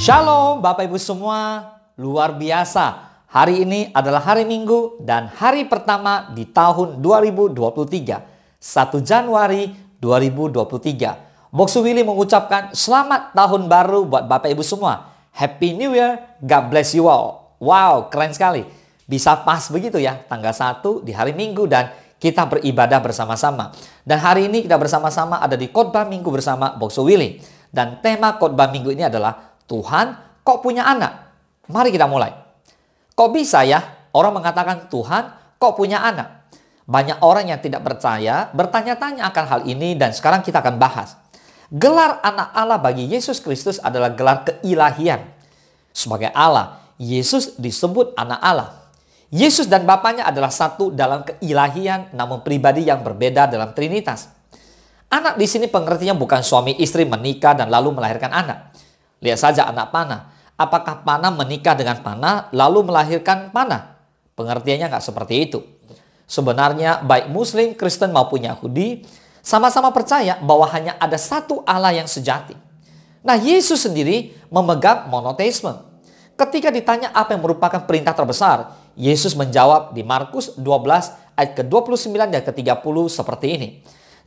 Shalom Bapak Ibu semua, luar biasa. Hari ini adalah hari Minggu dan hari pertama di tahun 2023, 1 Januari 2023. Boksu Willy mengucapkan selamat tahun baru buat Bapak Ibu semua. Happy New Year, God bless you all. Wow, keren sekali. Bisa pas begitu ya, tanggal 1 di hari Minggu dan kita beribadah bersama-sama. Dan hari ini kita bersama-sama ada di khotbah Minggu bersama Boksu Willy. Dan tema khotbah Minggu ini adalah Tuhan, kok punya anak? Mari kita mulai. Kok bisa ya orang mengatakan Tuhan, kok punya anak? Banyak orang yang tidak percaya bertanya-tanya akan hal ini dan sekarang kita akan bahas. Gelar anak Allah bagi Yesus Kristus adalah gelar keilahian. Sebagai Allah, Yesus disebut anak Allah. Yesus dan Bapaknya adalah satu dalam keilahian namun pribadi yang berbeda dalam Trinitas. Anak di sini pengertiannya bukan suami istri menikah dan lalu melahirkan anak. Lihat saja anak panah. Apakah panah menikah dengan panah lalu melahirkan panah? Pengertiannya nggak seperti itu. Sebenarnya baik Muslim, Kristen maupun Yahudi sama-sama percaya bahwa hanya ada satu Allah yang sejati. Nah, Yesus sendiri memegang monoteisme. Ketika ditanya apa yang merupakan perintah terbesar, Yesus menjawab di Markus 12 ayat ke-29 dan ke-30 seperti ini.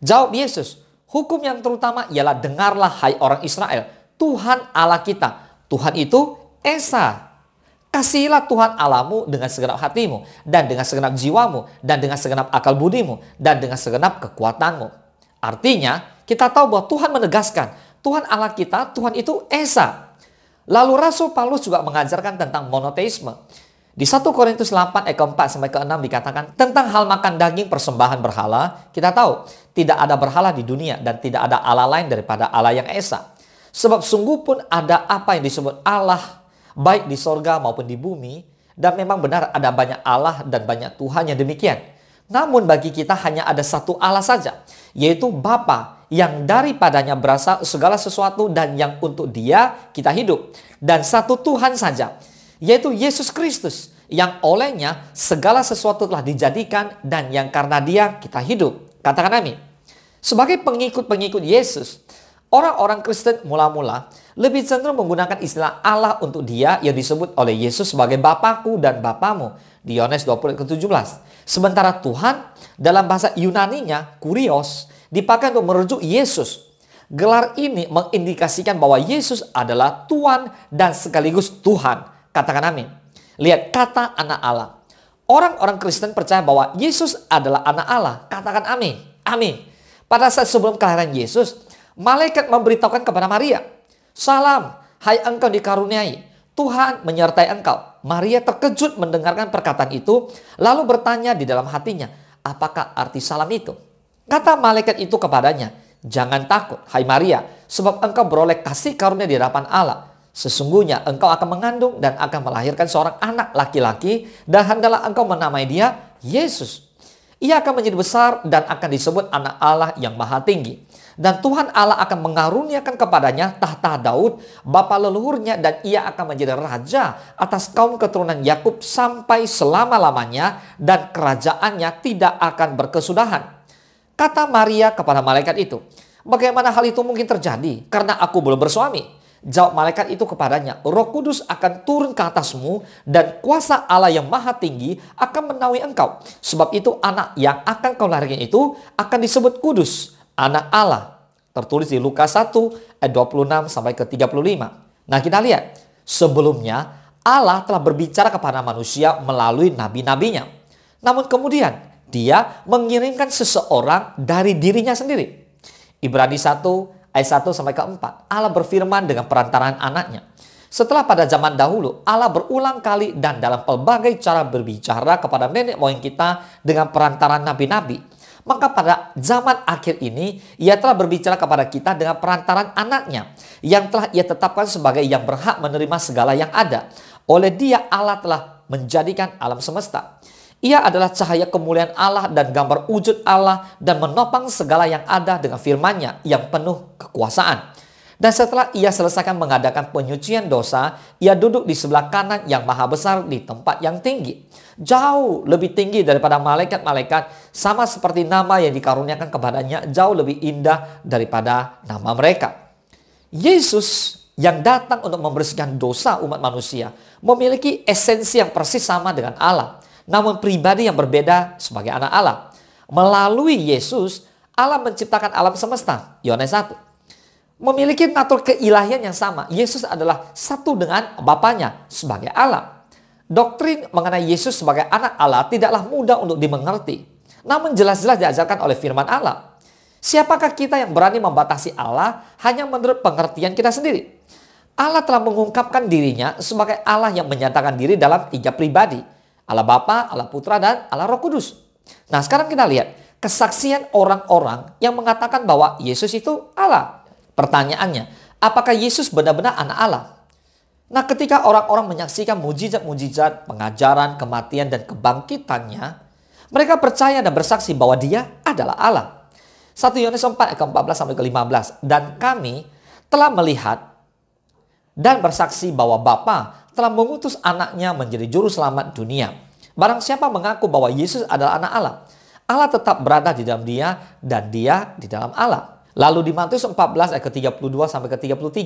Jawab Yesus, hukum yang terutama ialah dengarlah hai orang Israel. Tuhan Allah kita, Tuhan itu Esa. Kasihilah Tuhan Allahmu dengan segenap hatimu, dan dengan segenap jiwamu, dan dengan segenap akal budimu, dan dengan segenap kekuatanmu. Artinya, kita tahu bahwa Tuhan menegaskan, Tuhan Allah kita, Tuhan itu Esa. Lalu Rasul Paulus juga mengajarkan tentang monoteisme. Di 1 Korintus 8 ayat ke-4 sampai ke-6 dikatakan tentang hal makan daging persembahan berhala. Kita tahu, tidak ada berhala di dunia dan tidak ada Allah lain daripada Allah yang Esa. Sebab sungguh pun ada apa yang disebut Allah, baik di sorga maupun di bumi. Dan memang benar ada banyak Allah dan banyak Tuhan yang demikian. Namun bagi kita hanya ada satu Allah saja, yaitu Bapa, yang daripadanya berasal segala sesuatu dan yang untuk Dia kita hidup. Dan satu Tuhan saja, yaitu Yesus Kristus, yang olehnya segala sesuatu telah dijadikan dan yang karena Dia kita hidup. Katakan amin. Sebagai pengikut-pengikut Yesus, orang-orang Kristen mula-mula lebih cenderung menggunakan istilah Allah untuk Dia yang disebut oleh Yesus sebagai Bapakku dan Bapamu di Yohanes 20 ke 17. Sementara Tuhan dalam bahasa Yunaninya kurios dipakai untuk merujuk Yesus. Gelar ini mengindikasikan bahwa Yesus adalah Tuhan dan sekaligus Tuhan. Katakan amin. Lihat kata anak Allah. Orang-orang Kristen percaya bahwa Yesus adalah anak Allah. Katakan amin. Amin. Pada saat sebelum kelahiran Yesus, malaikat memberitahukan kepada Maria, "Salam, hai engkau dikaruniai, Tuhan menyertai engkau." Maria terkejut mendengarkan perkataan itu, lalu bertanya di dalam hatinya, apakah arti salam itu? Kata malaikat itu kepadanya, "Jangan takut, hai Maria, sebab engkau beroleh kasih karunia di hadapan Allah. Sesungguhnya engkau akan mengandung dan akan melahirkan seorang anak laki-laki, dan hendaklah engkau menamai dia Yesus. Ia akan menjadi besar dan akan disebut anak Allah yang maha tinggi. Dan Tuhan Allah akan mengaruniakan kepadanya tahta Daud, bapa leluhurnya, dan ia akan menjadi raja atas kaum keturunan Yakub sampai selama-lamanya, dan kerajaannya tidak akan berkesudahan." Kata Maria kepada malaikat itu, "Bagaimana hal itu mungkin terjadi? Karena aku belum bersuami." Jawab malaikat itu kepadanya, "Roh Kudus akan turun ke atasmu dan kuasa Allah yang maha tinggi akan menaungi engkau. Sebab itu anak yang akan kau lahirkan itu akan disebut kudus, anak Allah." Tertulis di Lukas 1 ayat 26 sampai ke 35. Nah, kita lihat. Sebelumnya Allah telah berbicara kepada manusia melalui nabi-nabinya. Namun kemudian Dia mengirimkan seseorang dari dirinya sendiri. Ibrani 1 ayat 1 sampai ke 4. Allah berfirman dengan perantaraan anaknya. Setelah pada zaman dahulu Allah berulang kali dan dalam pelbagai cara berbicara kepada nenek moyang kita dengan perantaraan nabi-nabi. Maka pada zaman akhir ini Ia telah berbicara kepada kita dengan perantaraan anaknya, yang telah Ia tetapkan sebagai yang berhak menerima segala yang ada. Oleh Dia Allah telah menjadikan alam semesta. Ia adalah cahaya kemuliaan Allah dan gambar wujud Allah, dan menopang segala yang ada dengan firman-Nya yang penuh kekuasaan. Dan setelah Ia selesaikan mengadakan penyucian dosa, Ia duduk di sebelah kanan yang maha besar di tempat yang tinggi. Jauh lebih tinggi daripada malaikat-malaikat, sama seperti nama yang dikaruniakan kepadanya jauh lebih indah daripada nama mereka. Yesus yang datang untuk membersihkan dosa umat manusia, memiliki esensi yang persis sama dengan Allah, namun pribadi yang berbeda sebagai anak Allah. Melalui Yesus, Allah menciptakan alam semesta, Yohanes 1. Memiliki natur keilahian yang sama, Yesus adalah satu dengan Bapanya sebagai Allah. Doktrin mengenai Yesus sebagai anak Allah tidaklah mudah untuk dimengerti, namun jelas-jelas diajarkan oleh firman Allah. Siapakah kita yang berani membatasi Allah hanya menurut pengertian kita sendiri? Allah telah mengungkapkan dirinya sebagai Allah yang menyatakan diri dalam 3 pribadi. Allah Bapa, Allah Putra, dan Allah Roh Kudus. Nah, sekarang kita lihat kesaksian orang-orang yang mengatakan bahwa Yesus itu Allah. Pertanyaannya, apakah Yesus benar-benar anak Allah? Nah, ketika orang-orang menyaksikan mujizat-mujizat, pengajaran, kematian, dan kebangkitannya, mereka percaya dan bersaksi bahwa Dia adalah Allah. 1 Yohanes 4 ayat ke-14 sampai ke-15. Dan kami telah melihat dan bersaksi bahwa Bapa telah mengutus anaknya menjadi juru selamat dunia. Barang siapa mengaku bahwa Yesus adalah anak Allah, Allah tetap berada di dalam dia dan dia di dalam Allah. Lalu di Matius 14 ayat ke-32 sampai ke-33.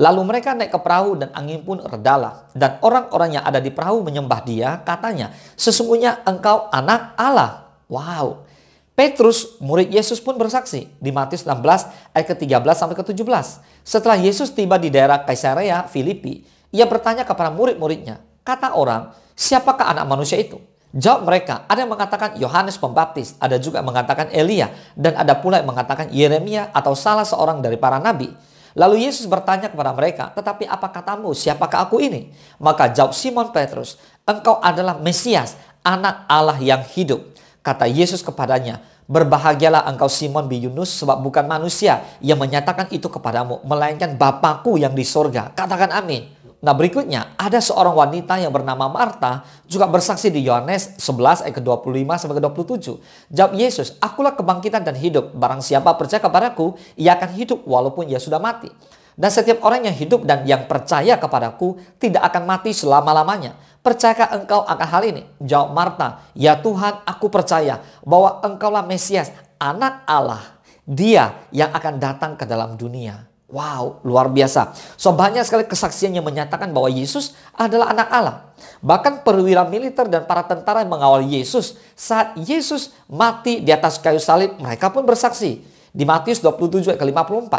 Lalu mereka naik ke perahu dan angin pun redalah. Dan orang-orang yang ada di perahu menyembah dia, katanya, sesungguhnya engkau anak Allah. Wow. Petrus, murid Yesus pun bersaksi di Matius 16 ayat ke-13 sampai ke-17. Setelah Yesus tiba di daerah Kaisarea Filipi, ia bertanya kepada murid-muridnya, kata orang, siapakah anak manusia itu? Jawab mereka, ada yang mengatakan Yohanes Pembaptis, ada juga yang mengatakan Elia, dan ada pula yang mengatakan Yeremia atau salah seorang dari para nabi. Lalu Yesus bertanya kepada mereka, tetapi apa katamu, siapakah aku ini? Maka jawab Simon Petrus, engkau adalah Mesias, anak Allah yang hidup. Kata Yesus kepadanya, berbahagialah engkau Simon bin Yunus, sebab bukan manusia yang menyatakan itu kepadamu, melainkan Bapa-Ku yang di sorga. Katakan amin. Nah, berikutnya ada seorang wanita yang bernama Marta juga bersaksi di Yohanes 11 ayat ke-25 sampai ke-27. Jawab Yesus, akulah kebangkitan dan hidup. Barang siapa percaya kepadaku, ia akan hidup walaupun ia sudah mati. Dan setiap orang yang hidup dan yang percaya kepadaku tidak akan mati selama-lamanya. Percayakah engkau akan hal ini? Jawab Marta, ya Tuhan, aku percaya bahwa engkaulah Mesias, anak Allah, Dia yang akan datang ke dalam dunia. Wow, luar biasa. So, banyak sekali kesaksian yang menyatakan bahwa Yesus adalah anak Allah. Bahkan perwira militer dan para tentara yang mengawal Yesus saat Yesus mati di atas kayu salib, mereka pun bersaksi. Di Matius 27 ayat ke-54.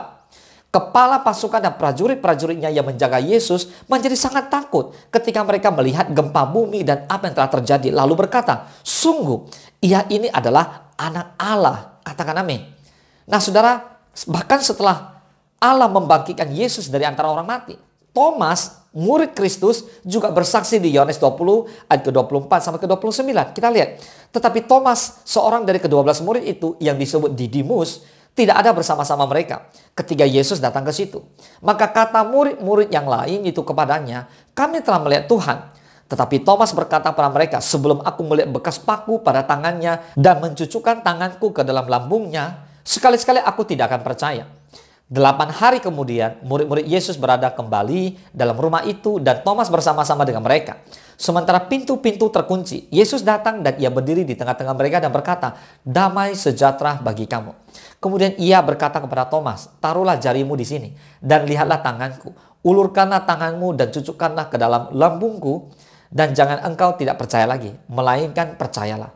Kepala pasukan dan prajurit-prajuritnya yang menjaga Yesus menjadi sangat takut ketika mereka melihat gempa bumi dan apa yang telah terjadi. Lalu berkata, sungguh ia ini adalah anak Allah. Katakan amin. Nah, saudara, bahkan setelah Allah membangkitkan Yesus dari antara orang mati, Thomas, murid Kristus, juga bersaksi di Yohanes 20 ayat ke-24 sampai ke-29. Kita lihat. Tetapi Thomas, seorang dari ke-12 murid itu yang disebut Didimus, tidak ada bersama-sama mereka ketika Yesus datang ke situ. Maka kata murid-murid yang lain itu kepadanya, kami telah melihat Tuhan. Tetapi Thomas berkata kepada mereka, sebelum aku melihat bekas paku pada tangannya dan mencucukkan tanganku ke dalam lambungnya, sekali-sekali aku tidak akan percaya. 8 hari kemudian, murid-murid Yesus berada kembali dalam rumah itu dan Thomas bersama-sama dengan mereka. Sementara pintu-pintu terkunci, Yesus datang dan ia berdiri di tengah-tengah mereka dan berkata, damai sejahtera bagi kamu. Kemudian ia berkata kepada Thomas, taruhlah jarimu di sini dan lihatlah tanganku. Ulurkanlah tanganmu dan cucukkanlah ke dalam lambungku dan jangan engkau tidak percaya lagi, melainkan percayalah.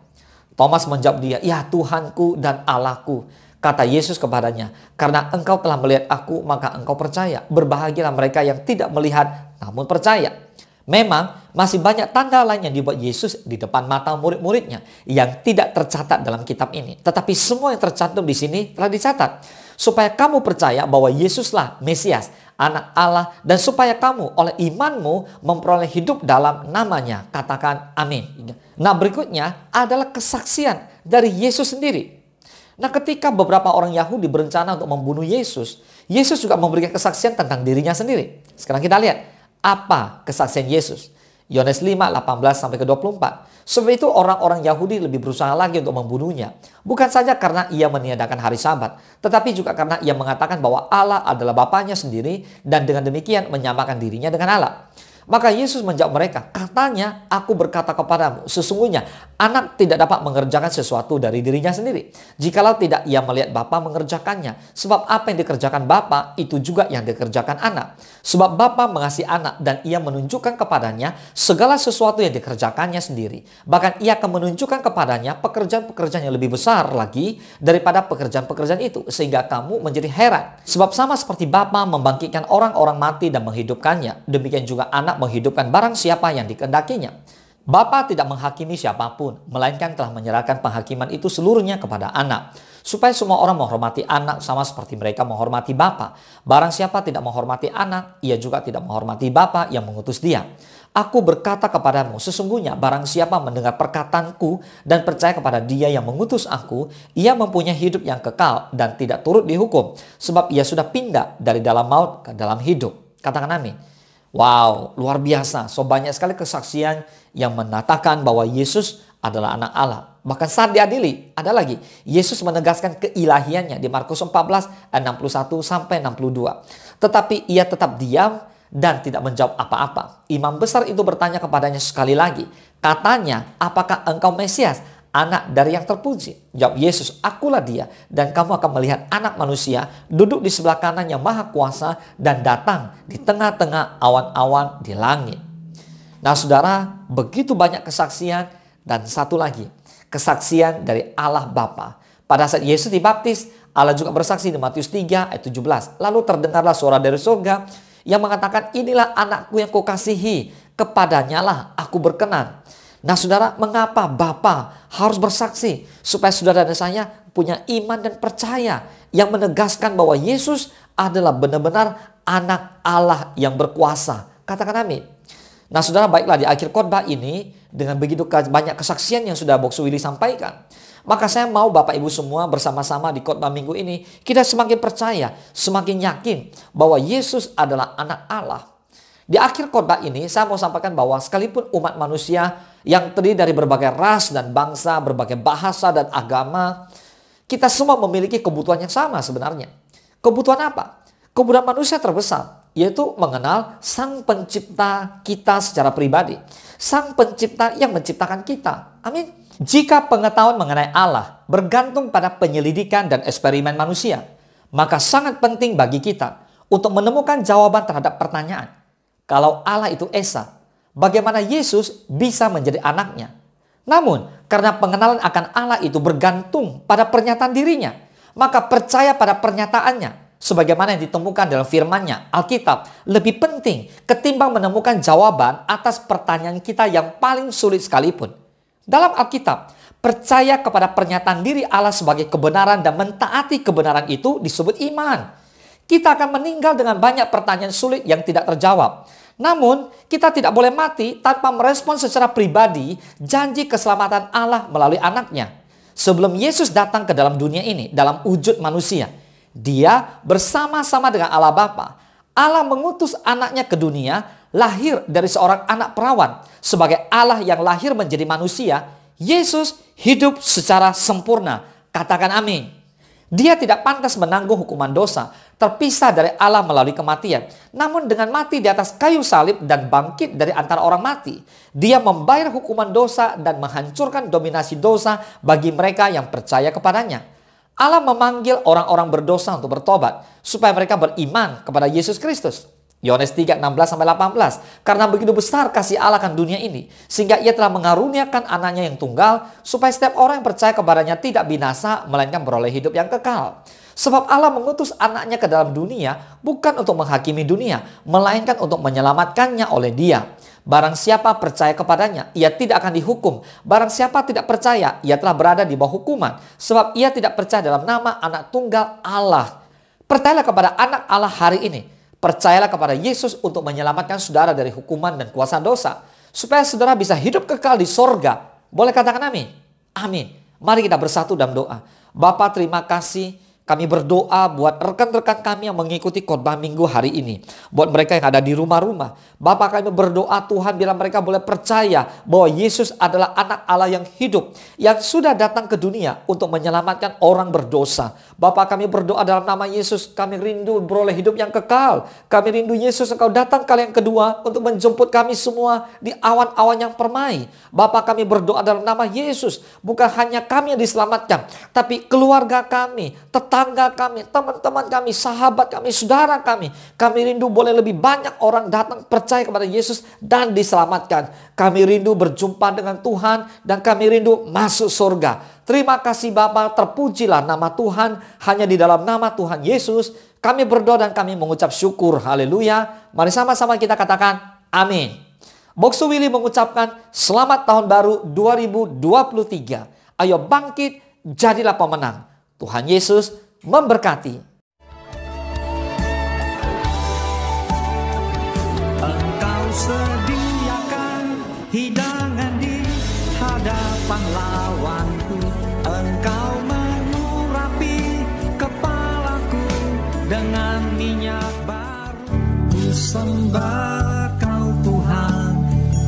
Thomas menjawab dia, ya Tuhanku dan Allahku. Kata Yesus kepadanya, karena engkau telah melihat aku, maka engkau percaya. Berbahagialah mereka yang tidak melihat, namun percaya. Memang masih banyak tanda lain yang dibuat Yesus di depan mata murid-muridnya yang tidak tercatat dalam kitab ini. Tetapi semua yang tercantum di sini telah dicatat. Supaya kamu percaya bahwa Yesuslah Mesias, anak Allah, dan supaya kamu oleh imanmu memperoleh hidup dalam namanya. Katakan amin. Nah, berikutnya adalah kesaksian dari Yesus sendiri. Nah, ketika beberapa orang Yahudi berencana untuk membunuh Yesus, Yesus juga memberikan kesaksian tentang dirinya sendiri. Sekarang kita lihat apa kesaksian Yesus. Yohanes 5, 18-24. Sebab itu orang-orang Yahudi lebih berusaha lagi untuk membunuhnya. Bukan saja karena ia meniadakan hari Sabat, tetapi juga karena ia mengatakan bahwa Allah adalah Bapanya sendiri dan dengan demikian menyamakan dirinya dengan Allah. Maka Yesus menjawab mereka, katanya aku berkata kepadamu, sesungguhnya anak tidak dapat mengerjakan sesuatu dari dirinya sendiri, jikalau tidak ia melihat Bapa mengerjakannya. Sebab apa yang dikerjakan Bapa, itu juga yang dikerjakan anak. Sebab Bapa mengasihi anak dan ia menunjukkan kepadanya segala sesuatu yang dikerjakannya sendiri. Bahkan ia akan menunjukkan kepadanya pekerjaan-pekerjaan yang lebih besar lagi daripada pekerjaan-pekerjaan itu, sehingga kamu menjadi heran. Sebab sama seperti Bapa membangkitkan orang-orang mati dan menghidupkannya, demikian juga anak menghidupkan barang siapa yang dikehendakinya. Bapa tidak menghakimi siapapun, melainkan telah menyerahkan penghakiman itu seluruhnya kepada anak, supaya semua orang menghormati anak sama seperti mereka menghormati Bapa. Barang siapa tidak menghormati anak, ia juga tidak menghormati Bapa yang mengutus dia. Aku berkata kepadamu, sesungguhnya barang siapa mendengar perkataanku dan percaya kepada dia yang mengutus aku, ia mempunyai hidup yang kekal dan tidak turut dihukum, sebab ia sudah pindah dari dalam maut ke dalam hidup. Katakan amin. Wow, luar biasa. So banyak sekali kesaksian yang menyatakan bahwa Yesus adalah anak Allah. Bahkan saat diadili, ada lagi. Yesus menegaskan keilahiannya di Markus 14 ayat 61 sampai 62. Tetapi ia tetap diam dan tidak menjawab apa-apa. Imam besar itu bertanya kepadanya sekali lagi. Katanya, apakah engkau Mesias, anak dari yang terpuji? Jawab Yesus, akulah dia, dan kamu akan melihat anak manusia duduk di sebelah kanan yang maha kuasa dan datang di tengah-tengah awan-awan di langit. Nah saudara, begitu banyak kesaksian, dan satu lagi, kesaksian dari Allah Bapa. Pada saat Yesus dibaptis, Allah juga bersaksi di Matius 3 ayat 17. Lalu terdengarlah suara dari surga yang mengatakan, inilah anakku yang kukasihi, kepadanya lah aku berkenan. Nah saudara, mengapa Bapa harus bersaksi? Supaya saudara dan saya punya iman dan percaya yang menegaskan bahwa Yesus adalah benar-benar anak Allah yang berkuasa. Katakan amin. Nah saudara, baiklah, di akhir khotbah ini dengan begitu banyak kesaksian yang sudah Boksu Willy sampaikan, maka saya mau Bapak Ibu semua bersama-sama di khotbah minggu ini kita semakin percaya, semakin yakin bahwa Yesus adalah anak Allah. Di akhir khotbah ini saya mau sampaikan bahwa sekalipun umat manusia yang terdiri dari berbagai ras dan bangsa, berbagai bahasa dan agama, kita semua memiliki kebutuhan yang sama sebenarnya. Kebutuhan apa? Kebutuhan manusia terbesar, yaitu mengenal Sang Pencipta kita secara pribadi. Sang Pencipta yang menciptakan kita. Amin. Jika pengetahuan mengenai Allah bergantung pada penyelidikan dan eksperimen manusia, maka sangat penting bagi kita untuk menemukan jawaban terhadap pertanyaan. Kalau Allah itu Esa, bagaimana Yesus bisa menjadi anaknya? Namun, karena pengenalan akan Allah itu bergantung pada pernyataan dirinya, maka percaya pada pernyataannya. Sebagaimana yang ditemukan dalam firman-Nya, Alkitab, lebih penting ketimbang menemukan jawaban atas pertanyaan kita yang paling sulit sekalipun. Dalam Alkitab, percaya kepada pernyataan diri Allah sebagai kebenaran dan mentaati kebenaran itu disebut iman. Kita akan meninggal dengan banyak pertanyaan sulit yang tidak terjawab. Namun, kita tidak boleh mati tanpa merespon secara pribadi janji keselamatan Allah melalui anaknya. Sebelum Yesus datang ke dalam dunia ini dalam wujud manusia, Dia bersama-sama dengan Allah Bapa. Allah mengutus anaknya ke dunia, lahir dari seorang anak perawan. Sebagai Allah yang lahir menjadi manusia, Yesus hidup secara sempurna. Katakan amin. Dia tidak pantas menanggung hukuman dosa, terpisah dari Allah melalui kematian. Namun dengan mati di atas kayu salib dan bangkit dari antara orang mati, Dia membayar hukuman dosa dan menghancurkan dominasi dosa bagi mereka yang percaya kepadanya. Allah memanggil orang-orang berdosa untuk bertobat supaya mereka beriman kepada Yesus Kristus. Yohanes 3:16-18. Karena begitu besar kasih Allah akan dunia ini, sehingga Ia telah mengaruniakan anaknya yang tunggal, supaya setiap orang yang percaya kepadanya tidak binasa, melainkan beroleh hidup yang kekal. Sebab Allah mengutus anaknya ke dalam dunia bukan untuk menghakimi dunia, melainkan untuk menyelamatkannya oleh Dia. Barang siapa percaya kepadanya, ia tidak akan dihukum. Barang siapa tidak percaya, ia telah berada di bawah hukuman. Sebab ia tidak percaya dalam nama anak tunggal Allah. Percayalah kepada anak Allah hari ini. Percayalah kepada Yesus untuk menyelamatkan saudara dari hukuman dan kuasa dosa. Supaya saudara bisa hidup kekal di sorga. Boleh katakan amin? Amin. Mari kita bersatu dalam doa. Bapa, terima kasih Kami berdoa buat rekan-rekan kami yang mengikuti khotbah minggu hari ini. Buat mereka yang ada di rumah-rumah. Bapak, kami berdoa Tuhan bila mereka boleh percaya bahwa Yesus adalah anak Allah yang hidup. Yang sudah datang ke dunia untuk menyelamatkan orang berdosa. Bapak, kami berdoa dalam nama Yesus. Kami rindu beroleh hidup yang kekal. Kami rindu Yesus Engkau datang kali yang kedua untuk menjemput kami semua di awan-awan yang permai. Bapak, kami berdoa dalam nama Yesus. Bukan hanya kami yang diselamatkan, tapi keluarga kami, tetangga kami, teman-teman kami, sahabat kami, saudara kami. Kami rindu boleh lebih banyak orang datang percaya kepada Yesus dan diselamatkan. Kami rindu berjumpa dengan Tuhan dan kami rindu masuk surga. Terima kasih Bapa, terpujilah nama Tuhan. Hanya di dalam nama Tuhan Yesus kami berdoa dan kami mengucap syukur. Haleluya. Mari sama-sama kita katakan amin. Boksu Willy mengucapkan selamat tahun baru 2023. Ayo bangkit, jadilah pemenang. Tuhan Yesus memberkati. Engkau sediakan hidangan di hadapan lawanku. Engkau mengurapi kepalaku dengan minyak baru. Ku sembah Kau Tuhan,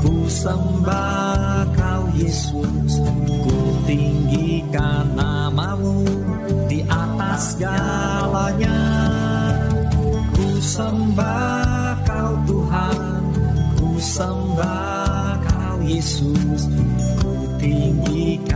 ku sembah Kau Yesus. Ku tinggikan nama-Mu di atas segalanya. Ku sembah Kau Tuhan, ku sembah Kau Yesus. Ku tinggikan